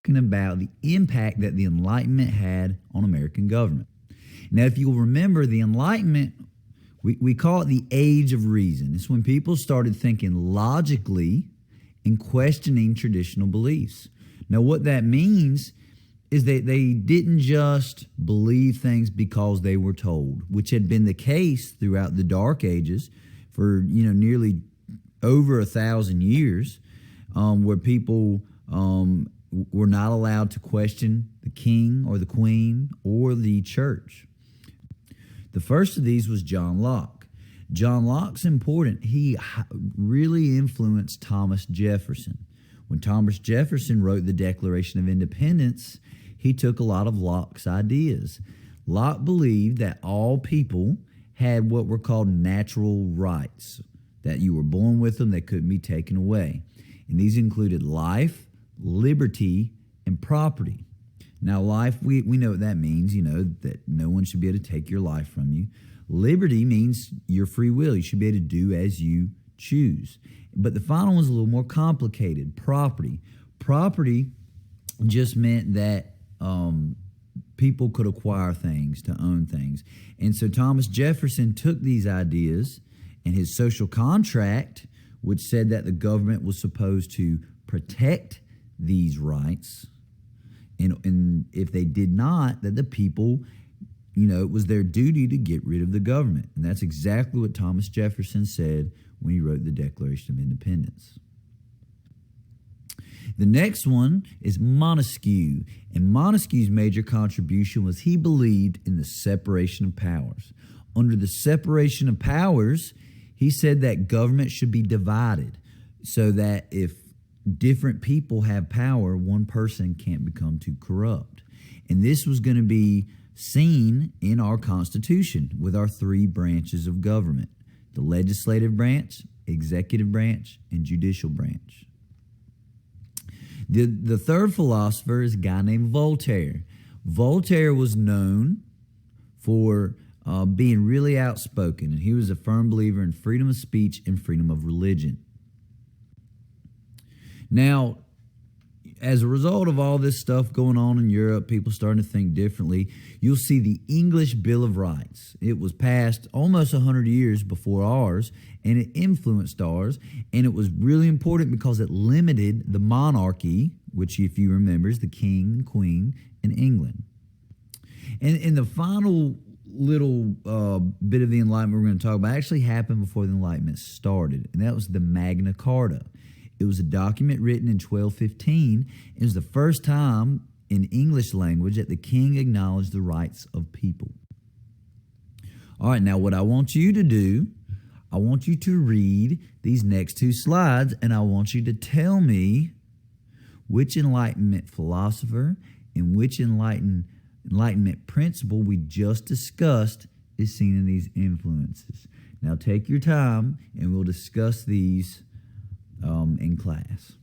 about the impact that the Enlightenment had on American government. Now, if you'll remember, the Enlightenment, we call it the Age of Reason. It's when people started thinking logically and questioning traditional beliefs. Now, what that means is that they didn't just believe things because they were told, which had been the case throughout the Dark Ages for nearly over 1,000 years, where people were not allowed to question the king or the queen or the church. The first of these was John Locke. John Locke's important. He really influenced Thomas Jefferson. When Thomas Jefferson wrote the Declaration of Independence, he took a lot of Locke's ideas. Locke believed that all people had what were called natural rights, that you were born with them, that couldn't be taken away. And these included life, liberty, and property. Now, life, we know what that means, that no one should be able to take your life from you. Liberty means your free will. You should be able to do as you choose. But the final one's a little more complicated, property. Property just meant that people could acquire things, to own things. And so Thomas Jefferson took these ideas and his social contract, which said that the government was supposed to protect these rights, and if they did not, that the people, it was their duty to get rid of the government. And that's exactly what Thomas Jefferson said when he wrote the Declaration of Independence. The next one is Montesquieu. And Montesquieu's major contribution was he believed in the separation of powers. Under the separation of powers, he said that government should be divided so that if different people have power, one person can't become too corrupt. And this was going to be seen in our Constitution with our three branches of government: the legislative branch, executive branch, and judicial branch. The third philosopher is a guy named Voltaire. Voltaire was known for being really outspoken, and he was a firm believer in freedom of speech and freedom of religion. Now, as a result of all this stuff going on in Europe, people starting to think differently, you'll see the English Bill of Rights. It was passed almost 100 years before ours, and it influenced ours, and it was really important because it limited the monarchy, which, if you remember, is the king and queen in England. And in the final little bit of the Enlightenment we're going to talk about actually happened before the Enlightenment started, and that was the Magna Carta. It was a document written in 1215. It was the first time in English language that the king acknowledged the rights of people. All right, now what I want you to do, I want you to read these next two slides, and I want you to tell me which Enlightenment philosopher and which Enlightenment principle we just discussed is seen in these influences. Now take your time, and we'll discuss these in class.